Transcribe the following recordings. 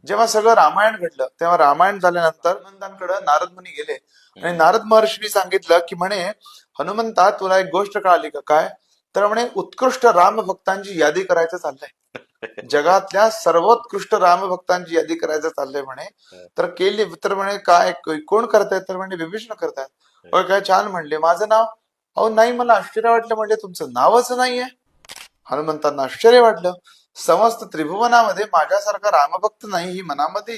जेव्हा सगळं रामायण घडलं तेव्हा रामायण झाल्यानंतर हनुमंतांकडे नारद मुनी गेले आणि नारद महर्षींनी सांगितलं की म्हणे हनुमंता तुला एक गोष्ट कळाली का काय, तर म्हणे उत्कृष्ट राम भक्तांची यादी करायचं चाललंय, जगातल्या सर्वोत्कृष्ट राम भक्तांची यादी करायचं चाललंय म्हणे. तर केली तर म्हणे काय कोण करतायत, तर म्हणे विभीषण करतायत. होय काय, छान म्हणले, माझं नाव? अहो नाही, मला आश्चर्य वाटलं, म्हणजे तुमचं नावच नाहीये. हनुमंतांना आश्चर्य वाटलं, समस्त त्रिभुवनामध्ये माझ्यासारखा रामभक्त नाही ही मनामध्ये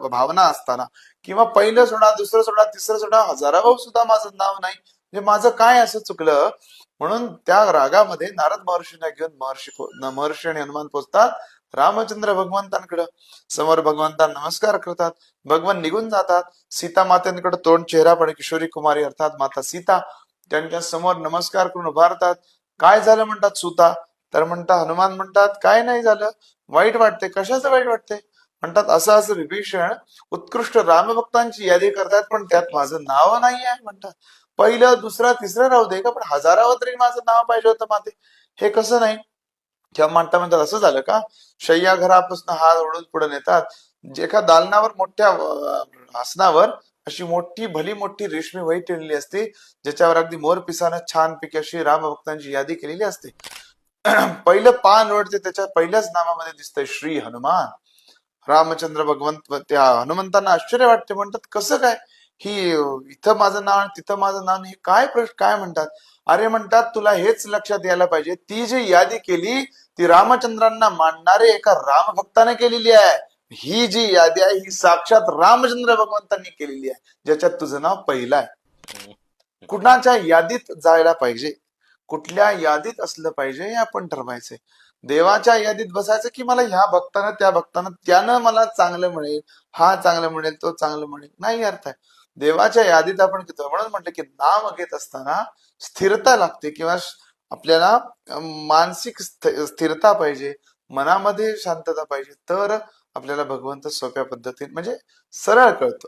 भावना असताना, किंवा पहिलं सोडा, दुसरं सोडा, तिसरं सोडा, हजाराभाऊ सुद्धा माझं नाव नाही, म्हणजे माझं काय असं चुकलं. म्हणून त्या रागामध्ये नारद महर्षींना घेऊन महर्षी आणि हनुमान पोचतात रामचंद्र भगवंतांकडे. समोर भगवंतांना नमस्कार करतात, भगवान निघून जातात. सीता मातेकडे तोंड चेहरापणे किशोरी कुमारी अर्थात माता सीता त्यांच्या समोर नमस्कार करून उभारतात. काय झालं म्हणतात सुता, तर हनुमान म्हणतात काय नाही झालं, वाईट वाटते. कशाचं वाईट वाटते, म्हणतात असं असं विभीषण उत्कृष्ट रामभक्तांची यादी करतात पण त्यात माझं नाव नाही आहे म्हणतात. पहिलं दुसरं तिसरं राहू दे का, पण हजारावं तरी माझं नाव पाहिजे होतं माते, हे कसं नाही. तेव्हा म्हणतात असं झालं का. शय्या घरापासून हात ओढून पुढे नेतात, एका दालनावर मोठ्या आसनावर अशी मोठी भली मोठी रेशमी वही ठेवलेली असते, ज्याच्यावर अगदी मोर पिसानं छान पैकी अशी रामभक्तांची यादी केलेली असते. पहिलं पान निवडते, त्याच्या पहिल्याच नामामध्ये दिसतंय श्री हनुमान. रामचंद्र भगवंत त्या हनुमंतांना आश्चर्य वाटते, म्हणतात कसं काय ही इथं माझं नाव तिथं माझं नाव, हे काय प्रश्न काय म्हणतात. अरे म्हणतात तुला हेच लक्षात यायला पाहिजे, ती जी यादी केली ती रामचंद्रांना मानणारे एका रामभक्ताने केलेली आहे. ही जी यादी आहे ही साक्षात रामचंद्र भगवंतांनी केलेली आहे, ज्याच्यात तुझं नाव पहिलं आहे. कुणाच्या यादीत जायला पाहिजे, कुठल्या यादीत असलं पाहिजे हे आपण ठरवायचंय. देवाच्या यादीत बसायचं की मला ह्या भक्तानं त्या भक्तानं त्यानं मला चांगलं मिळेल, हा चांगलं मिळेल, तो चांगलं मिळेल, नाही अर्थ आहे. देवाच्या यादीत आपण घेतो. म्हणून म्हटलं की नाम घेत असताना स्थिरता लागते, किंवा आपल्याला मानसिक स्थिरता पाहिजे, मनामध्ये शांतता पाहिजे, तर आपल्याला भगवंत सोप्या पद्धतीने म्हणजे सरळ कळतं.